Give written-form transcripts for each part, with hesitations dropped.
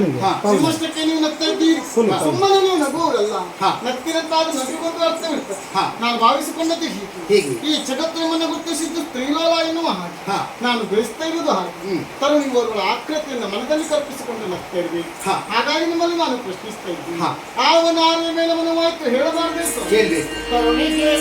ನಿಮ್ಮಷ್ಟಕ್ಕೆ ನೀವು ನಗ್ತಾ ಇದ್ದೀರಿ, ಸುಮ್ಮನೆ ನೀವು ನಗುವವರಲ್ಲ. ನಗ್ತಿರಂತಾದ ನಗುಗೊಂದು ಅರ್ಥವಿರ್ತದೆ. ನಾನು ಭಾವಿಸಿಕೊಂಡದ್ದು ಹೀಗೆ, ಈ ಜಗತ್ತು ನಿಮ್ಮನ್ನು ಗುರುತಿಸಿದ್ದು ತ್ರಿಲೋಲ ಎನ್ನುವ ಹಾಗೆ, ನಾನು ಬೆಳೆಸ್ತಾ ಇರುವುದು ಹಾಗೆ. ತರುಣಿ ಓರ್ವಳ ಆಕೃತಿಯನ್ನು ಮನದಲ್ಲಿ ಕಲ್ಪಿಸಿಕೊಂಡು ನಗ್ತಾ ಇರ್ಬೇಕು. ಹಾಗಾಗಿ ನಿಮ್ಮಲ್ಲಿ ನಾನು ಪ್ರಶ್ನಿಸ್ತಾ ಇದ್ದೀನಿ, ಅವನ ಆರ್ಯ ಮೇಲೆ ಮನವಾಯ್ತು ಹೇಳಬಾರ್ದು. ತರುಣಿಗೆ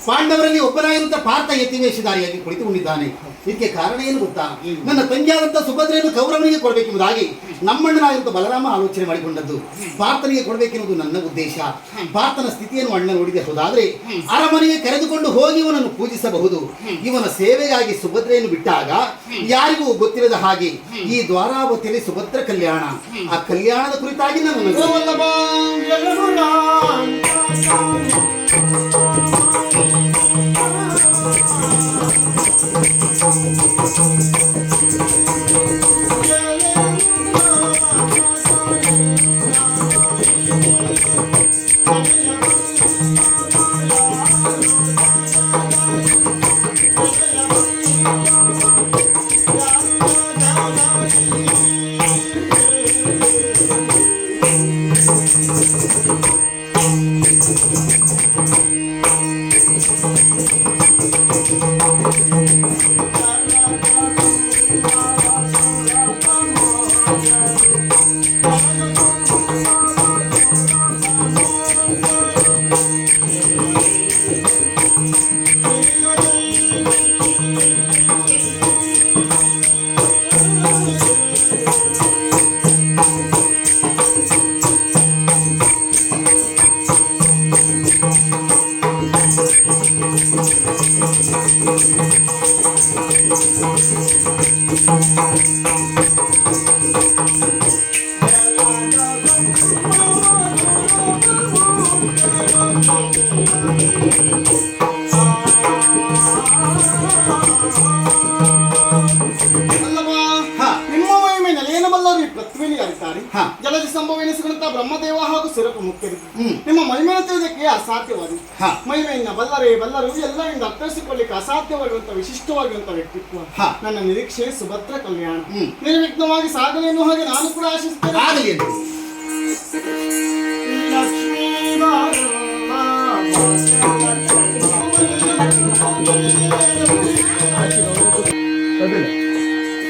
ಪಾಂಡವರಲ್ಲಿ ಒಬ್ಬನಾಗಿರುವಂತಹ ಪಾರ್ಥ ಯತಿವೇಶಧಾರಿಯಾಗಿ ಕುಳಿತುಕೊಂಡಿದ್ದಾನೆ. ಇದಕ್ಕೆ ಕಾರಣ ಏನು ಗೊತ್ತಾ? ನನ್ನ ತಂಗಿಯಾದಂತಹ ಸುಭದ್ರೆಯನ್ನು ಕೌರವನಿಗೆ ಕೊಡಬೇಕೆಂಬುದಾಗಿ ನಮ್ಮಣ್ಣನಾಗಿರುವಂತಹ ಬಲರಾಮ ಆಲೋಚನೆ ಮಾಡಿಕೊಂಡದ್ದು. ಪಾರ್ಥನಿಗೆ ಕೊಡಬೇಕೆನ್ನುವುದು ನನ್ನ ಉದ್ದೇಶ. ಪಾರ್ಥನ ಸ್ಥಿತಿಯನ್ನು ಅಣ್ಣ ನೋಡಿದೆ ಹೋದಾದ್ರೆ ಅರಮನೆಗೆ ಕರೆದುಕೊಂಡು ಹೋಗಿ ಇವನನ್ನು ಪೂಜಿಸಬಹುದು. ಇವನ ಸೇವೆಗಾಗಿ ಸುಭದ್ರೆಯನ್ನು ಬಿಟ್ಟಾಗ ಯಾರಿಗೂ ಗೊತ್ತಿರದ ಹಾಗೆ ಈ ದ್ವಾರಾವತಿಯಲ್ಲಿ ಸುಭದ್ರ ಕಲ್ಯಾಣ, ಆ ಕಲ್ಯಾಣದ ಕುರಿತಾಗಿ ನಾನು ಜಲಜ ಸಂಭವವೆನಿಸಿದಂತಹ ಬ್ರಹ್ಮದೇವ ಹಾಗೂ ಸುರಪ ಮುಖ್ಯರು ನಿಮ್ಮ ಮಹಿಮೆಯನ್ನು ತಿಳಿದಕ್ಕೆ ಅಸಾಧ್ಯವಾಗಿದೆ. ಮಹಿಮೆಯನ್ನ ಬಲ್ಲರು ಎಲ್ಲ ಎಂದು ಅರ್ಥೈಸಿಕೊಳ್ಳಿಕ್ಕೆ ಅಸಾಧ್ಯವಾಗಿರುವಂತಹ ವಿಶಿಷ್ಟವಾಗಿರುವಂತಹ ವ್ಯಕ್ತಿತ್ವ. ನನ್ನ ನಿರೀಕ್ಷೆ ಸುಭದ್ರ ಕಲ್ಯಾಣ ನಿರ್ವಿಘ್ನವಾಗಿ ಸಾಗಲಿ ಎನ್ನುವ ಹಾಗೆ ನಾನು ಕೂಡ ಆಶಿಸುತ್ತೇನೆ. ಲಕ್ಷ್ಮೀ